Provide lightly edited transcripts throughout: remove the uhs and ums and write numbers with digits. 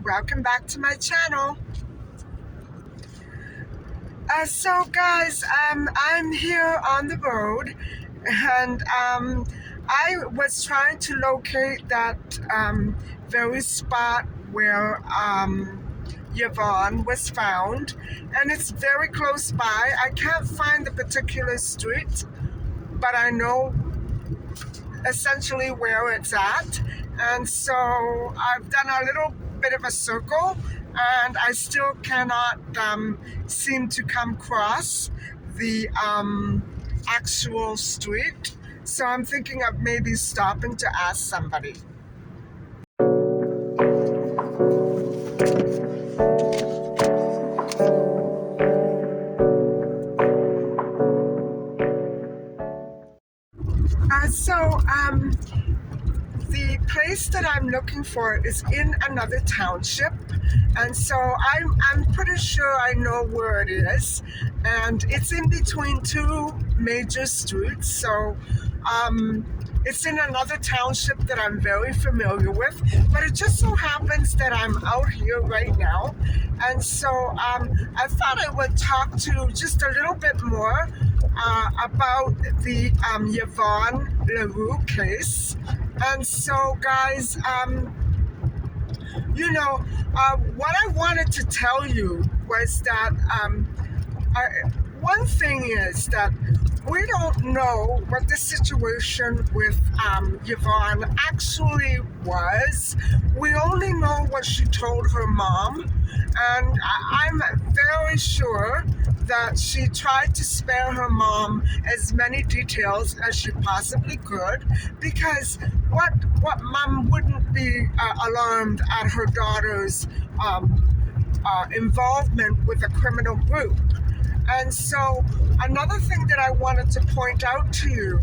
welcome back to my channel. So guys, I'm here on the road, and I was trying to locate that very spot where Yvonne was found, and it's very close by. I can't find the particular street, but I know essentially where it's at, and so I've done a little bit of a circle, and I still cannot seem to come across the actual street, so I'm thinking of maybe stopping to ask somebody. The place that I'm looking for is in another township, and so I'm pretty sure I know where it is, and it's in between two major streets, so it's in another township that I'm very familiar with, but it just so happens that I'm out here right now, and so I thought I would talk to just a little bit more about the Yvonneleroux case. And so guys, what I wanted to tell you was that one thing is that we don't know what the situation with Yvonne actually was. We only know what she told her mom, and I'm very sure that she tried to spare her mom as many details as she possibly could, because what mom wouldn't be alarmed at her daughter's involvement with a criminal group. And so another thing that I wanted to point out to you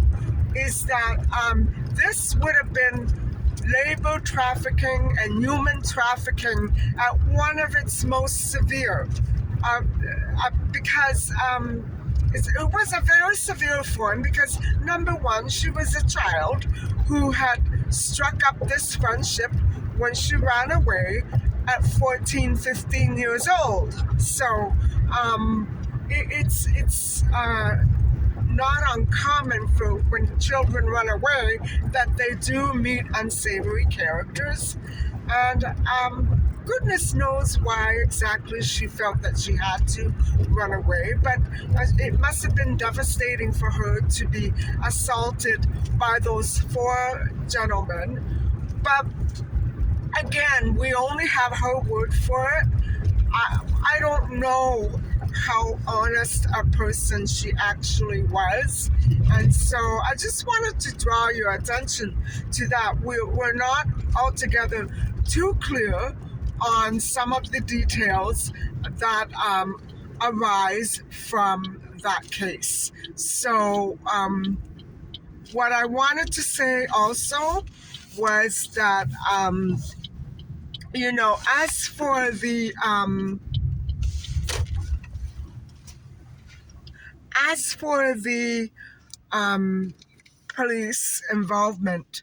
is that this would have been labor trafficking and human trafficking at one of its most severe, because it was a very severe form, because number one, she was a child who had struck up this friendship when she ran away at 14, 15 years old. So it's not uncommon for when children run away that they do meet unsavory characters, and goodness knows why exactly she felt that she had to run away, but it must have been devastating for her to be assaulted by those four gentlemen. But again, we only have her word for it. I don't know how honest a person she actually was, and so I just wanted to draw your attention to that. We're not altogether too clear on some of the details that arise from that case. So what I wanted to say also was that as for the police involvement,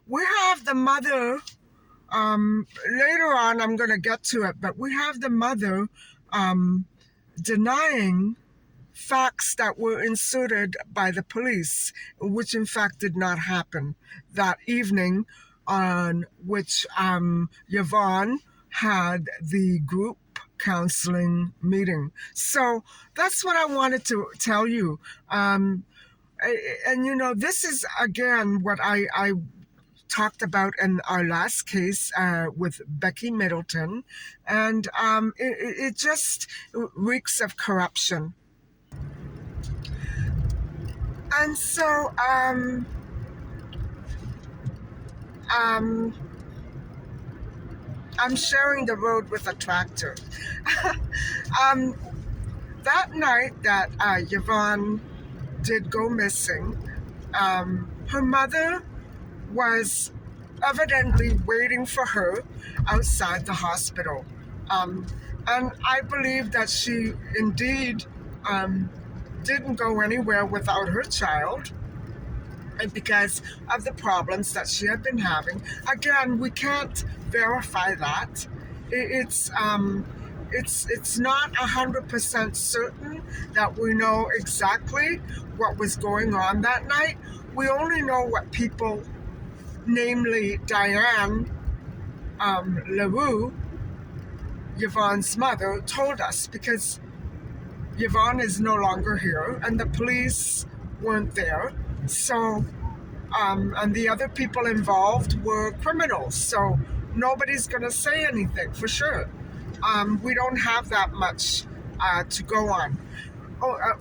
we have the mother. Later on, I'm going to get to it, but we have the mother denying facts that were inserted by the police, which in fact did not happen that evening on which Yvonne had the group counseling meeting. So that's what I wanted to tell you. And this is again what I talked about in our last case with Becky Middleton, and it just reeks of corruption. And so I'm sharing the road with a tractor. That night that Yvonne did go missing, her mother was evidently waiting for her outside the hospital. And I believe that she indeed didn't go anywhere without her child. and because of the problems that she had been having. Again, we can't verify that. It's not 100% certain that we know exactly what was going on that night. We only know what people, namely Diane LaRue, Yvonne's mother, told us, because Yvonne is no longer here and the police weren't there. So, and the other people involved were criminals. So nobody's going to say anything for sure. We don't have that much to go on.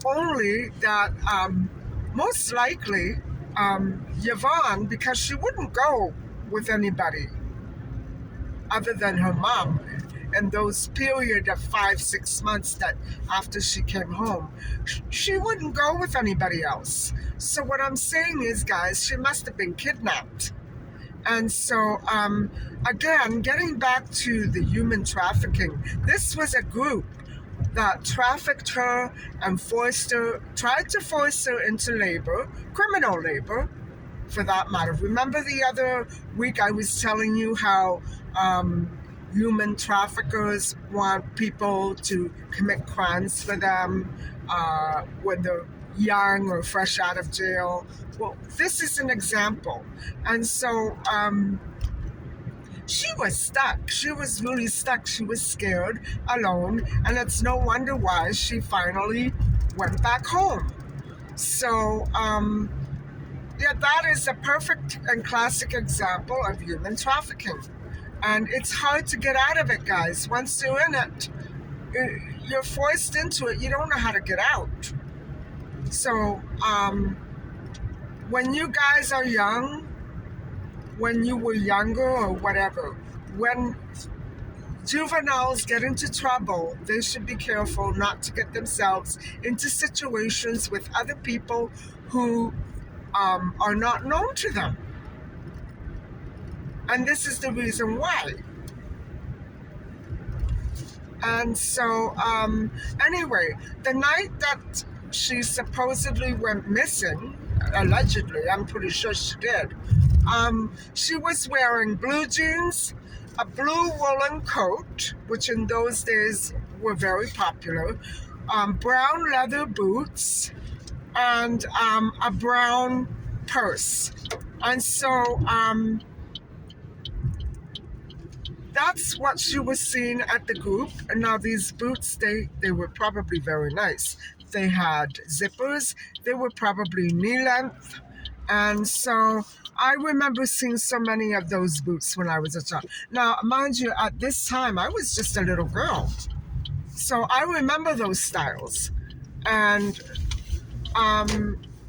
Only that most likely Yvonne, because she wouldn't go with anybody other than her mom in those period of 5-6 months that after she came home, she wouldn't go with anybody else. So what I'm saying is, guys, she must have been kidnapped. And so, again, getting back to the human trafficking, this was a group that trafficked her and tried to force her into labor, criminal labor, for that matter. Remember the other week I was telling you how human traffickers want people to commit crimes for them when they're young or fresh out of jail? Well, this is an example. And so she was stuck. She was really stuck. She was scared, alone, and it's no wonder why she finally went back home. So, yeah, that is a perfect and classic example of human trafficking. And it's hard to get out of it, guys. Once you're in it, you're forced into it. You don't know how to get out. So, when you guys are young, when you were younger or whatever, when juveniles get into trouble, they should be careful not to get themselves into situations with other people who are not known to them. And this is the reason why. And so, anyway, the night that she supposedly went missing, allegedly, I'm pretty sure she did, she was wearing blue jeans, a blue woolen coat, which in those days were very popular, brown leather boots, and a brown purse. And so that's what she was seeing at the group. And now these boots, they were probably very nice. They had zippers. They were probably knee length. And so I remember seeing so many of those boots when I was a child. Now, mind you, at this time, I was just a little girl. So I remember those styles. And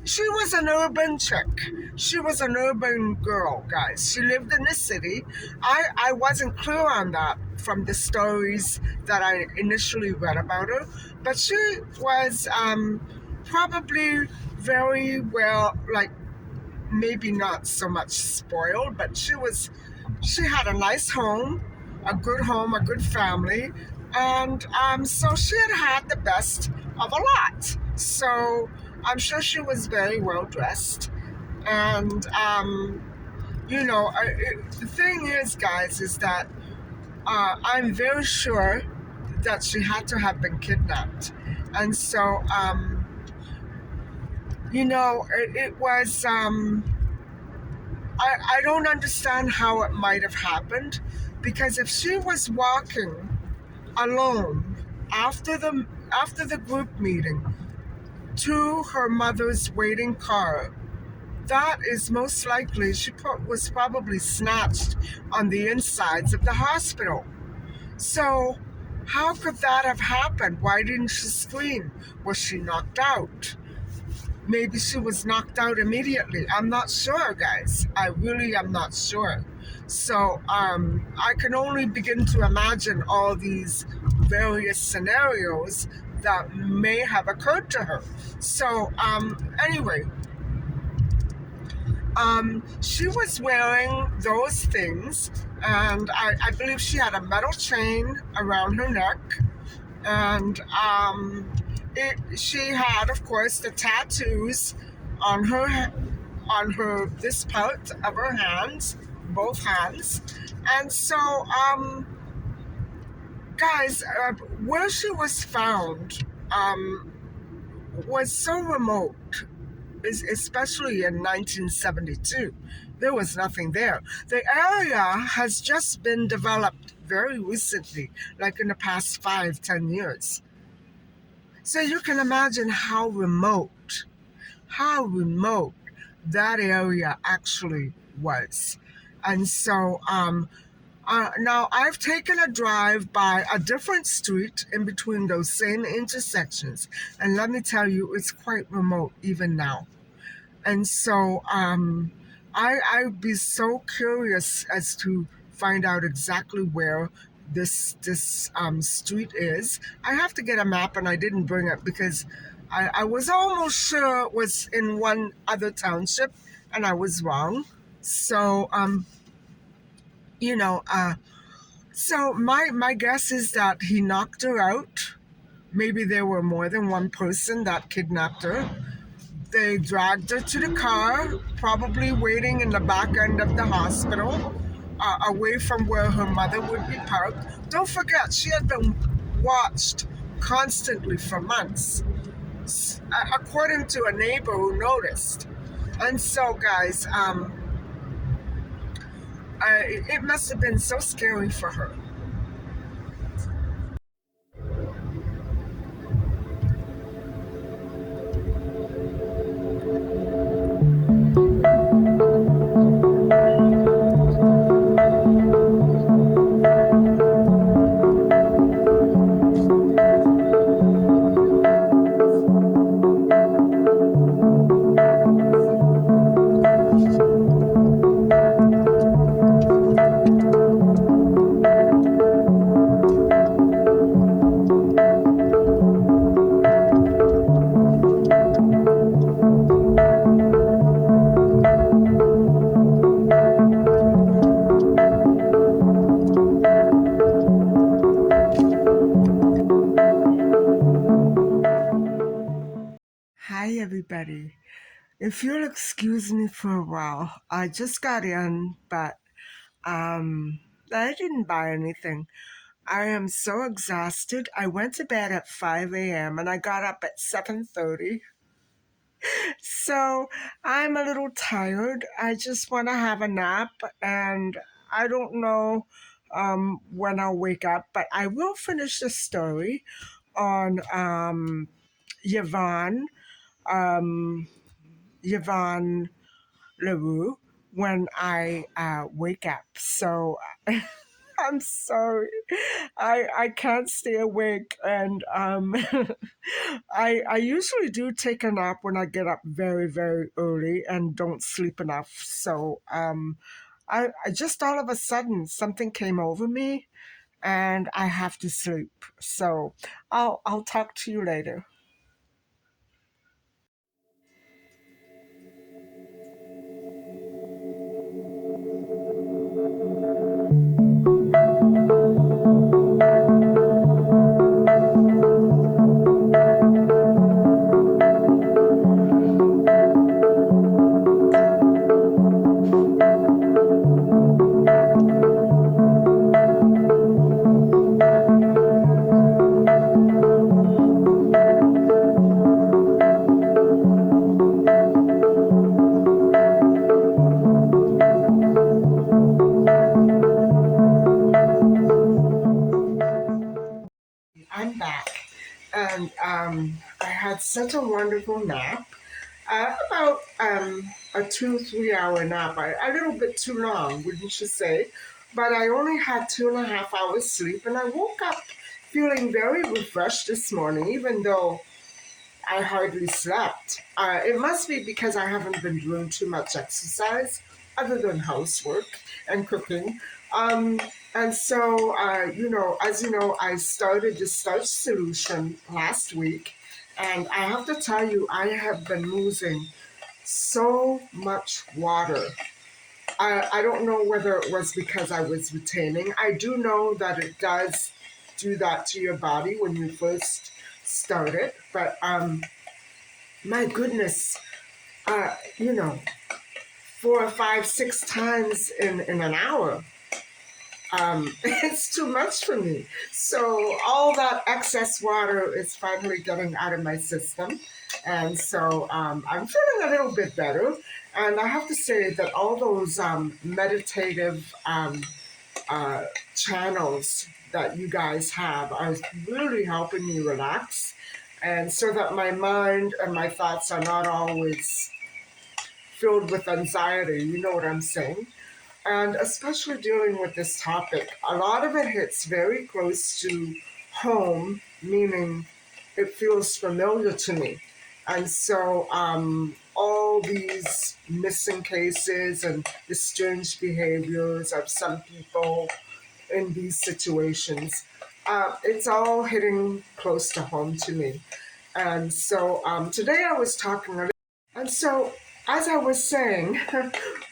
she was an urban chick. She was an urban girl, guys. She lived in the city. I wasn't clear on that from the stories that I initially read about her. But she was probably very well, like, maybe not so much spoiled, but she had a nice home, a good family. And so she had the best of a lot. So I'm sure she was very well dressed. And, the thing is, guys, is that I'm very sure that she had to have been kidnapped. And so, it was, I don't understand how it might have happened, because if she was walking alone after the group meeting to her mother's waiting car, that is most likely she was probably snatched on the insides of the hospital. So how could that have happened? Why didn't she scream? Was she knocked out? Maybe she was knocked out immediately. I'm not sure, guys. I really am not sure. So I can only begin to imagine all these various scenarios that may have occurred to her. So anyway, she was wearing those things, and I believe she had a metal chain around her neck, and she had, of course, the tattoos on on this part of her hands, both hands. And so, guys, where she was found was so remote, especially in 1972. There was nothing there. The area has just been developed very recently, like in the past 5, 10 years. So you can imagine how remote that area actually was. And so now I've taken a drive by a different street in between those same intersections. And let me tell you, it's quite remote even now. And so I'd be so curious as to find out exactly where this street is. I have to get a map, and I didn't bring it because I was almost sure it was in one other township, and I was wrong. So you know, so my guess is that he knocked her out. Maybe there were more than one person that kidnapped her. They dragged her to the car, probably waiting in the back end of the hospital, away from where her mother would be parked. Don't forget, she had been watched constantly for months, according to a neighbor who noticed. And so, guys, it must have been so scary for her. Hi, everybody. If you'll excuse me for a while, I just got in, but um, I didn't buy anything. I am so exhausted. I went to bed at 5 a.m. and I got up at 7:30. So I'm a little tired. I just want to have a nap, and I don't know when I'll wake up, but I will finish the story on Yvonne, um, Yvonne LaRue when I wake up. So I'm sorry. I can't stay awake, and I usually do take a nap when I get up very, very early and don't sleep enough. So I just all of a sudden something came over me and I have to sleep. So I'll talk to you later. I'm back, and I had such a wonderful nap. About a 2, 3 hour nap. A little bit too long, wouldn't you say? But I only had 2.5 hours sleep, and I woke up feeling very refreshed this morning, even though I hardly slept. It must be because I haven't been doing too much exercise other than housework and cooking. Um, and so, as you know, I started the starch solution last week. And I have to tell you, I have been losing so much water. I don't know whether it was because I was retaining. I do know that it does do that to your body when you first start it. But my goodness, uh, you know, 4 or 5, 6 times in an hour. It's too much for me. So all that excess water is finally getting out of my system. And so I'm feeling a little bit better. And I have to say that all those meditative uh, channels that you guys have are really helping me relax. And so that my mind and my thoughts are not always filled with anxiety. You know what I'm saying? And especially dealing with this topic, a lot of it hits very close to home, meaning it feels familiar to me. And so all these missing cases and the strange behaviors of some people in these situations, it's all hitting close to home to me. And so today I was talking a little. And so, as I was saying,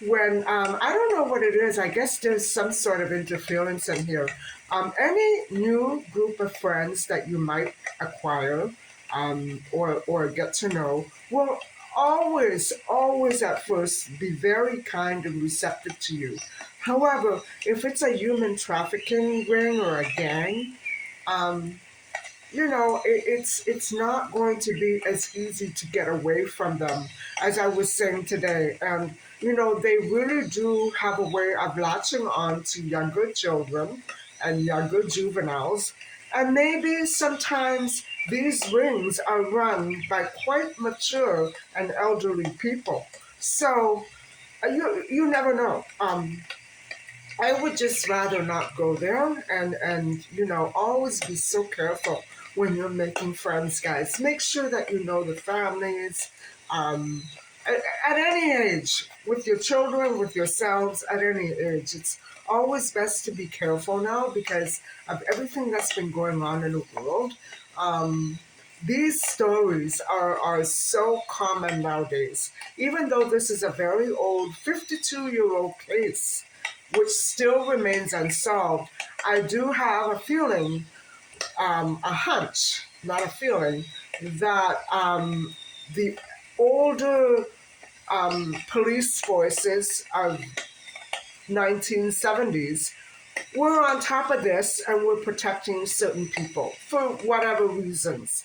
when I don't know what it is, I guess there's some sort of interference in here. Any new group of friends that you might acquire or get to know will always at first be very kind and receptive to you. However, if it's a human trafficking ring or a gang, um, it's not going to be as easy to get away from them as I was saying today. And they really do have a way of latching on to younger children and younger juveniles. And maybe sometimes these rings are run by quite mature and elderly people. So you never know. I would just rather not go there, and always be so careful when you're making friends, guys. Make sure that you know the families. Um, at any age, with your children, with yourselves, at any age, it's always best to be careful now because of everything that's been going on in the world. Um, these stories are so common nowadays, even though this is a very old 52-year-old case which still remains unsolved. I do have a feeling, a hunch, not a feeling, that the older police forces of 1970s were on top of this and were protecting certain people for whatever reasons.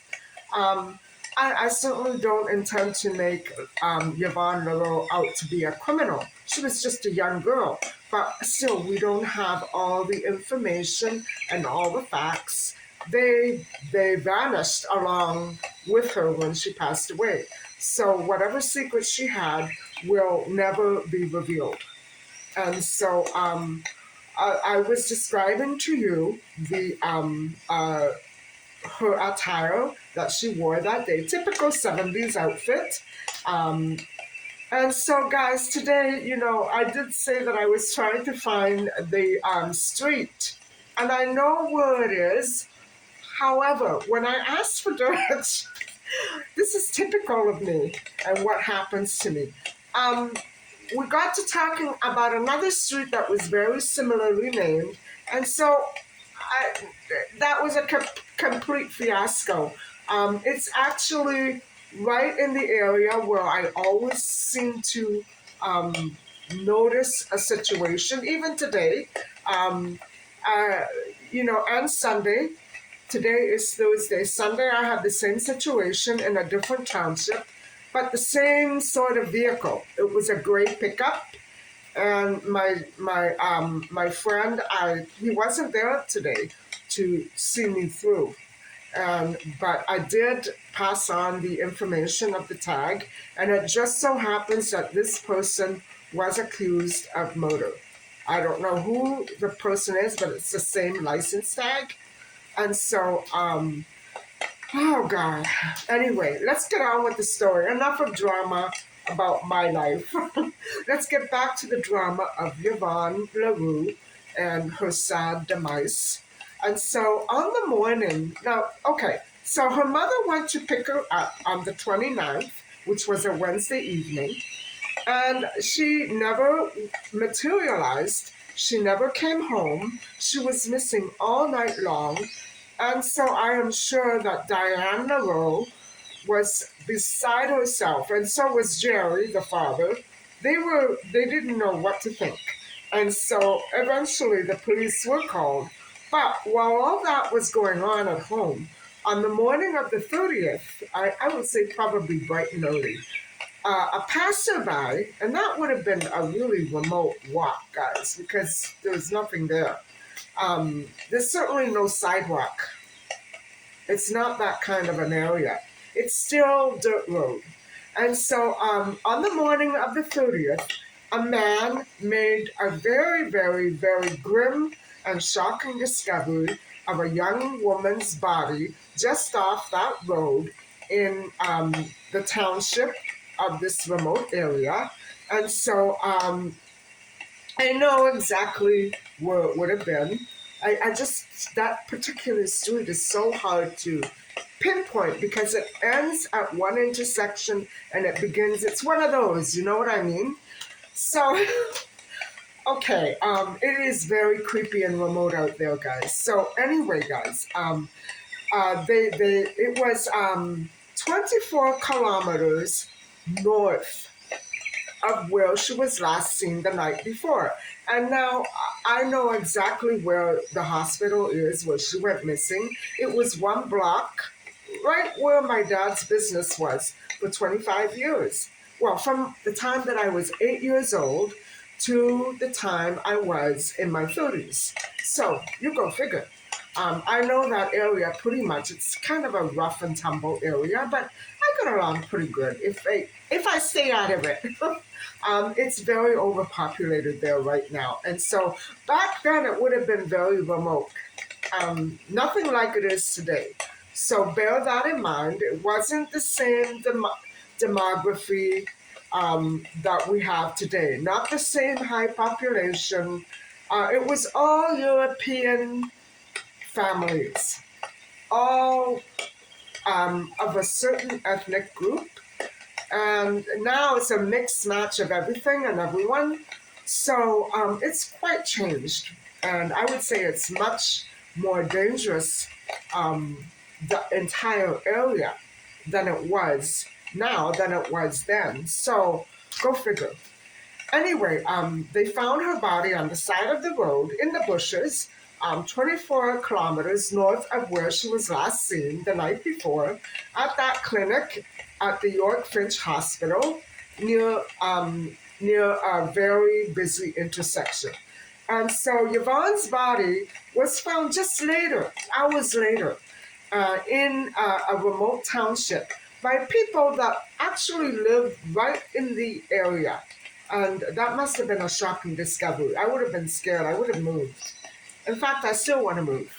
Um, I certainly don't intend to make Yvonne Leroux out to be a criminal. She was just a young girl. But still, we don't have all the information and all the facts. They vanished along with her when she passed away. So whatever secret she had will never be revealed. And so I was describing to you the her attire that she wore that day, typical 70s outfit. Um, and so, guys, today, I did say that I was trying to find the street, and I know where it is. However, when I asked for directions, this is typical of me and what happens to me. Um, we got to talking about another street that was very similarly named, and so I, that was a complete fiasco. It's actually right in the area where I always seem to um, notice a situation, even today. Um, and Sunday. Today is Thursday. Sunday, I had the same situation in a different township, but the same sort of vehicle. It was a gray pickup, and my friend, he wasn't there today to see me through. But I did pass on the information of the tag, and it just so happens that this person was accused of murder. I don't know who the person is, but it's the same license tag. And so, oh God. Anyway, let's get on with the story. Enough of drama about my life. Let's get back to the drama of Yvonne Leroux and her sad demise. And so on the morning, now, okay, so her mother went to pick her up on the 29th, which was a Wednesday evening, and she never materialized. She never came home. She was missing all night long. And so I am sure that Diane Leroux was beside herself, and so was Jerry, the father. they didn't know what to think. And so eventually the police were called. But while all that was going on at home, on the morning of the 30th, I would say probably bright and early, a passerby, and that would have been a really remote walk, guys, because there was nothing there. There's certainly no sidewalk. It's not that kind of an area. It's still dirt road. And so on the morning of the 30th, a man made a very, very, very grim and shocking discovery of a young woman's body just off that road in the township of this remote area. And so I know exactly where it would have been. I just, that particular street is so hard to pinpoint because it ends at one intersection and it begins, it's one of those, you know what I mean? So, okay, it is very creepy and remote out there, guys. So anyway, guys, it was 24 kilometers north of where she was last seen the night before. And now I know exactly where the hospital is, where she went missing. It was one block, right where my dad's business was for 25 years. Well, from the time that I was 8 years old to the time I was in my 30s. So you go figure. I know that area pretty much. It's kind of a rough and tumble area, but I got along pretty good if I stay out of it. It's very overpopulated there right now. And so back then it would have been very remote. Nothing like it is today. So bear that in mind. It wasn't the same demography that we have today. Not the same high population. It was all European families, all of a certain ethnic group. And now it's a mixed match of everything and everyone. So it's quite changed. And I would say it's much more dangerous, the entire area, than it was now, than it was then. So go figure. Anyway, they found her body on the side of the road in the bushes, 24 kilometers north of where she was last seen the night before, at that clinic at the York Finch Hospital near a very busy intersection. And so Yvonne's body was found just later, hours later, in a remote township by people that actually lived right in the area. And that must have been a shocking discovery. I would have been scared. I would have moved. In fact, I still want to move.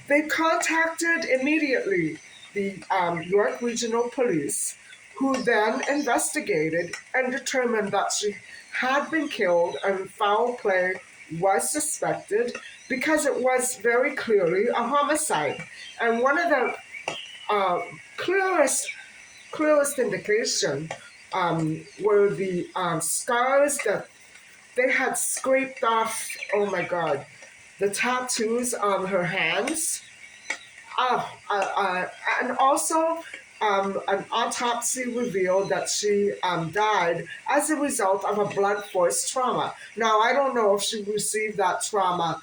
They contacted immediately the York Regional Police, who then investigated and determined that she had been killed and foul play was suspected because it was very clearly a homicide. And one of the clearest indication were the scars that they had scraped off, oh my God, the tattoos on her hands. And also, an autopsy revealed that she died as a result of a blunt force trauma. Now, I don't know if she received that trauma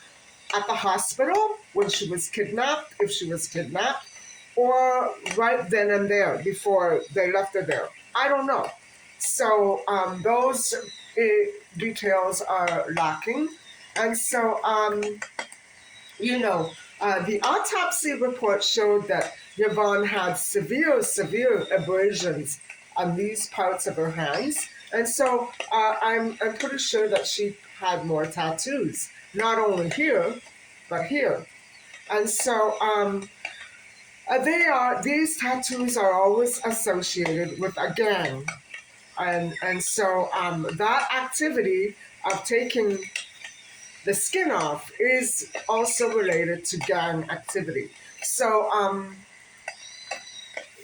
at the hospital when she was kidnapped, if she was kidnapped, or right then and there before they left her there. I don't know. So those details are lacking. And so, the autopsy report showed that Yvonne had severe abrasions on these parts of her hands. And so I'm pretty sure that she had more tattoos, not only here, but here. And so these tattoos are always associated with a gang. And so that activity of taking the skin off is also related to gang activity. So,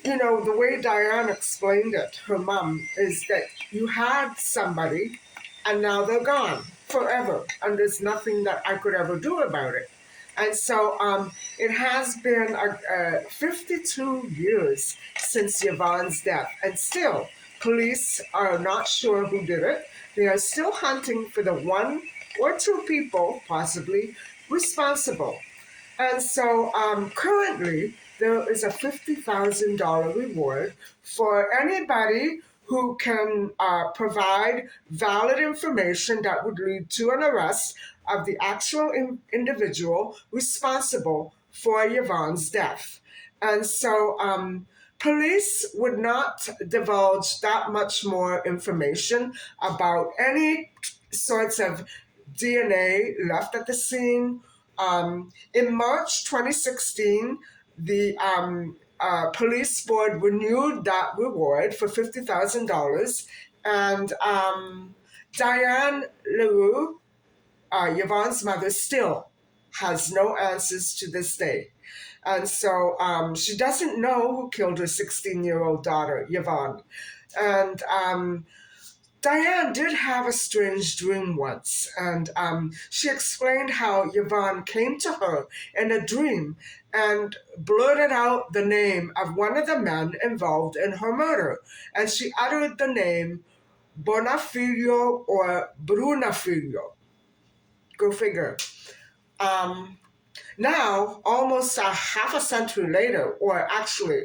the way Diane explained it, her mom, is that you had somebody and now they're gone forever. And there's nothing that I could ever do about it. And so it has been 52 years since Yvonne's death. And still, Police are not sure who did it. They are still hunting for the one or two people, possibly, responsible. And so currently, there is a $50,000 reward for anybody who can provide valid information that would lead to an arrest of the actual individual responsible for Yvonne's death. And so police would not divulge that much more information about any sorts of DNA left at the scene. In March 2016, the police board renewed that reward for $50,000, and Diane LaRue, Yvonne's mother, still has no answers to this day. And so she doesn't know who killed her 16-year-old daughter, Yvonne. And Diane did have a strange dream once, and she explained how Yvonne came to her in a dream and blurted out the name of one of the men involved in her murder. And she uttered the name Bonafiglio or Brunafiglio. Go figure. Now, almost a half a century later, or actually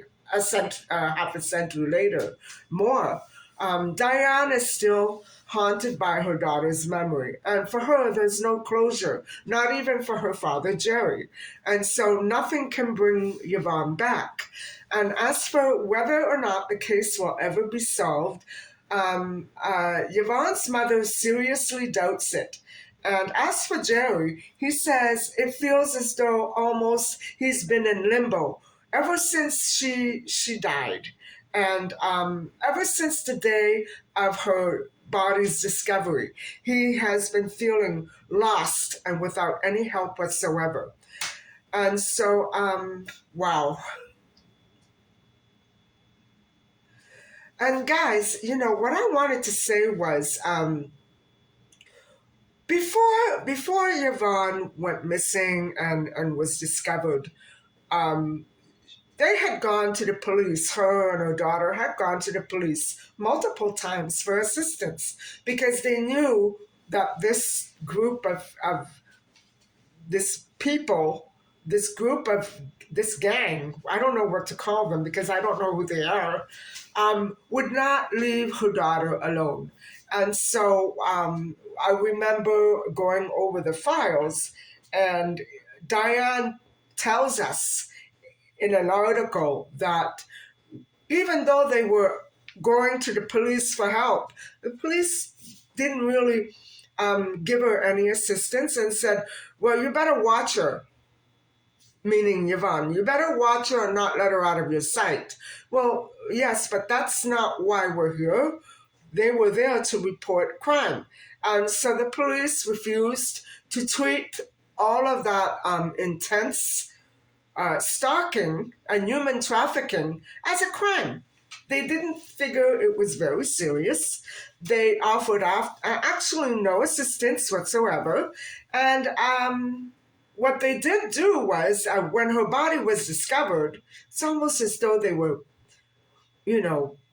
half a century later, more, Diane is still haunted by her daughter's memory. And for her, there's no closure, not even for her father, Jerry. And so nothing can bring Yvonne back. And as for whether or not the case will ever be solved, Yvonne's mother seriously doubts it. And as for Jerry, he says it feels as though almost he's been in limbo ever since she died. And ever since the day of her body's discovery, he has been feeling lost and without any help whatsoever. And so, wow. And guys, what I wanted to say was, before Yvonne went missing and was discovered, they had gone to the police. Her and her daughter had gone to the police multiple times for assistance because they knew that this group of this people, this gang, I don't know what to call them because I don't know who they are, would not leave her daughter alone. And so I remember going over the files, and Diane tells us in an article that even though they were going to the police for help, the police didn't really give her any assistance and said, well, you better watch her, meaning Yvonne. You better watch her and not let her out of your sight. Well, yes, but that's not why we're here. They were there to report crime. And so the police refused to treat all of that intense stalking and human trafficking as a crime. They didn't figure it was very serious. They offered actually no assistance whatsoever. And what they did do was, when her body was discovered, it's almost as though they were,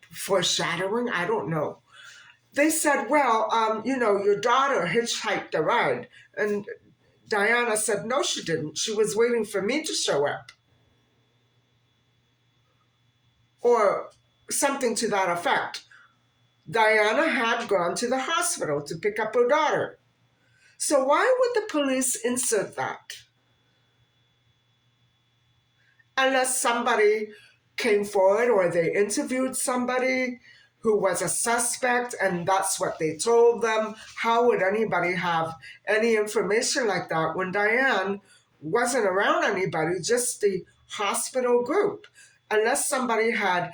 foreshadowing. I don't know. They said, well, your daughter hitchhiked the ride. And Diana said, no, she didn't. She was waiting for me to show up. Or something to that effect. Diana had gone to the hospital to pick up her daughter. So why would the police insert that? Unless somebody came forward or they interviewed somebody who was a suspect and that's what they told them. How would anybody have any information like that when Diane wasn't around anybody, just the hospital group? Unless somebody had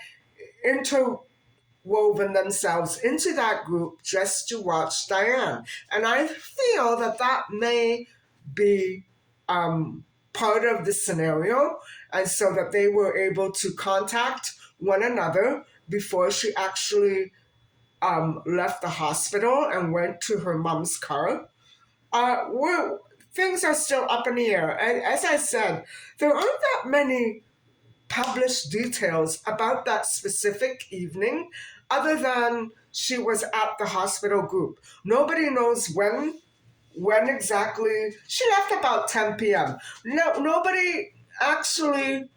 interwoven themselves into that group just to watch Diane. And I feel that that may be part of the scenario, and so that they were able to contact one another before she actually left the hospital and went to her mom's car. Things are still up in the air. And as I said, there aren't that many publish details about that specific evening other than she was at the hospital group. Nobody knows when exactly she left about 10 p.m. Nobody actually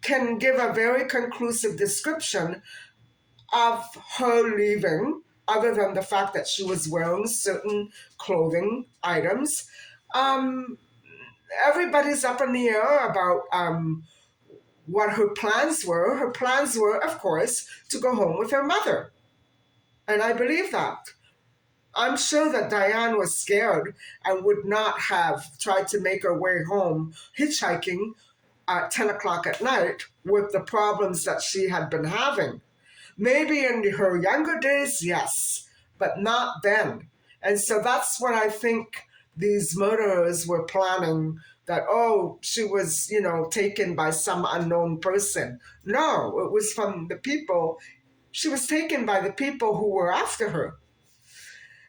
can give a very conclusive description of her leaving, other than the fact that she was wearing certain clothing items. Um, Everybody's up in the air about what her plans were. Her plans were, of course, to go home with her mother. And I believe that. I'm sure that Diane was scared and would not have tried to make her way home hitchhiking at 10 o'clock at night with the problems that she had been having. Maybe in her younger days, yes, but not then. And so that's what I think these murderers were planning, that, oh, she was, taken by some unknown person. No, it was from the people. She was taken by the people who were after her.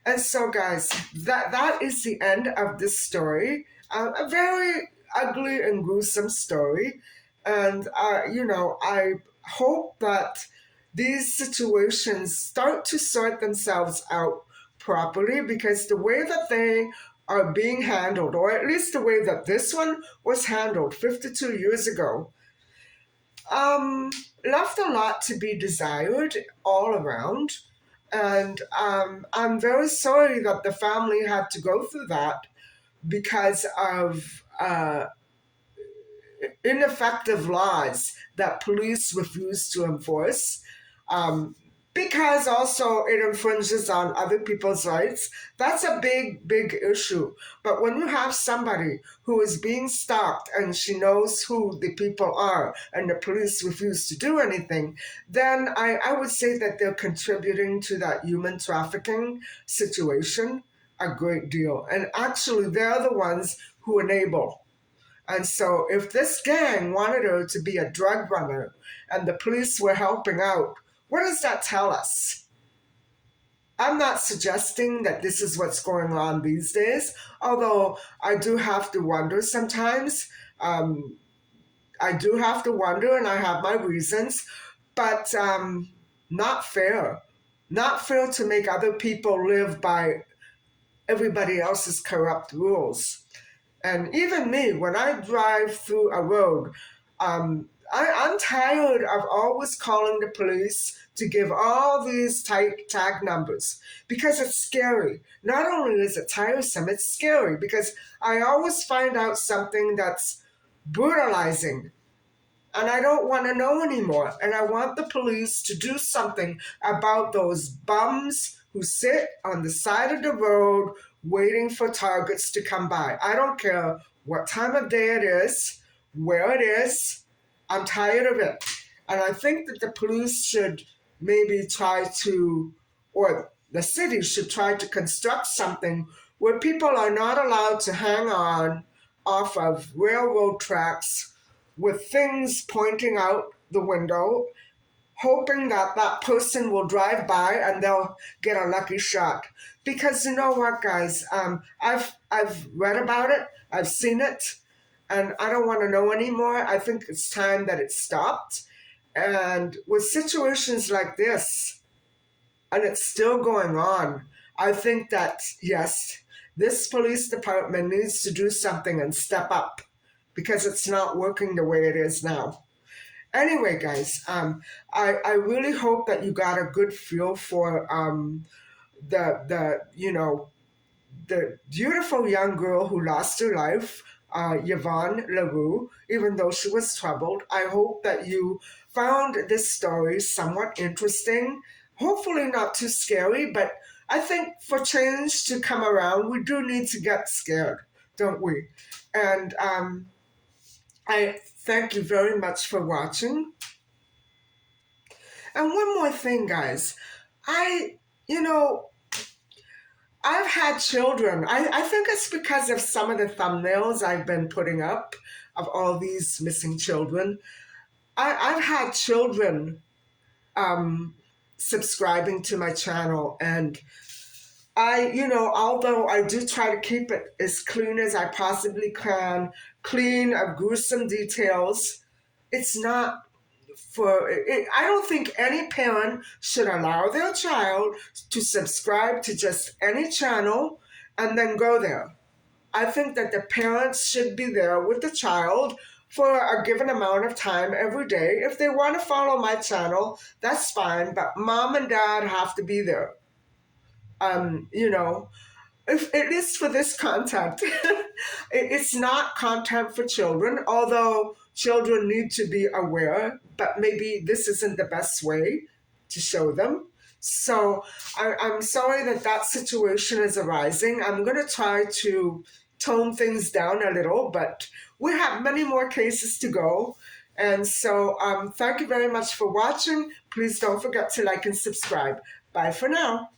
And so, guys, that is the end of this story. A very ugly and gruesome story. And, I hope that these situations start to sort themselves out properly, because the way that they are being handled, or at least the way that this one was handled 52 years ago, left a lot to be desired all around. And I'm very sorry that the family had to go through that because of ineffective laws that police refuse to enforce. Um, because also it infringes on other people's rights. That's a big, big issue. But when you have somebody who is being stalked and she knows who the people are and the police refuse to do anything, then I would say that they're contributing to that human trafficking situation a great deal. And actually, they're the ones who enable. And so, if this gang wanted her to be a drug runner and the police were helping out, what does that tell us? I'm not suggesting that this is what's going on these days, although I do have to wonder sometimes. I do have to wonder, and I have my reasons, but not fair. Not fair to make other people live by everybody else's corrupt rules. And even me, when I drive through a road, I'm tired of always calling the police to give all these tag numbers, because it's scary. Not only is it tiresome, it's scary because I always find out something that's brutalizing, and I don't want to know anymore. And I want the police to do something about those bums who sit on the side of the road waiting for targets to come by. I don't care what time of day it is, where it is. I'm tired of it. And I think that the police should maybe try to, or the city should try to construct something where people are not allowed to hang on off of railroad tracks with things pointing out the window, hoping that that person will drive by and they'll get a lucky shot. Because you know what, guys, I've read about it, I've seen it, and I don't want to know anymore. I think it's time that it stopped. And with situations like this, and it's still going on, I think that, yes, this police department needs to do something and step up, because it's not working the way it is now. Anyway, guys, I really hope that you got a good feel for the beautiful young girl who lost her life, Yvonne LaRue, even though she was troubled. I hope that you found this story somewhat interesting, hopefully not too scary, but I think for change to come around, we do need to get scared, don't we? And I thank you very much for watching. And one more thing, guys. You know, I've had children. I think it's because of some of the thumbnails I've been putting up of all these missing children. I've had children subscribing to my channel, and although I do try to keep it as clean as I possibly can, clean of gruesome details, It's not I don't think any parent should allow their child to subscribe to just any channel and then go there. I think that the parents should be there with the child for a given amount of time every day. If they want to follow my channel, that's fine, but mom and dad have to be there. You know, if it is for this content, it's not content for children, although children need to be aware, but maybe this isn't the best way to show them. So I'm sorry that that situation is arising. I'm going to try to tone things down a little, but we have many more cases to go. And so thank you very much for watching. Please don't forget to like and subscribe. Bye for now.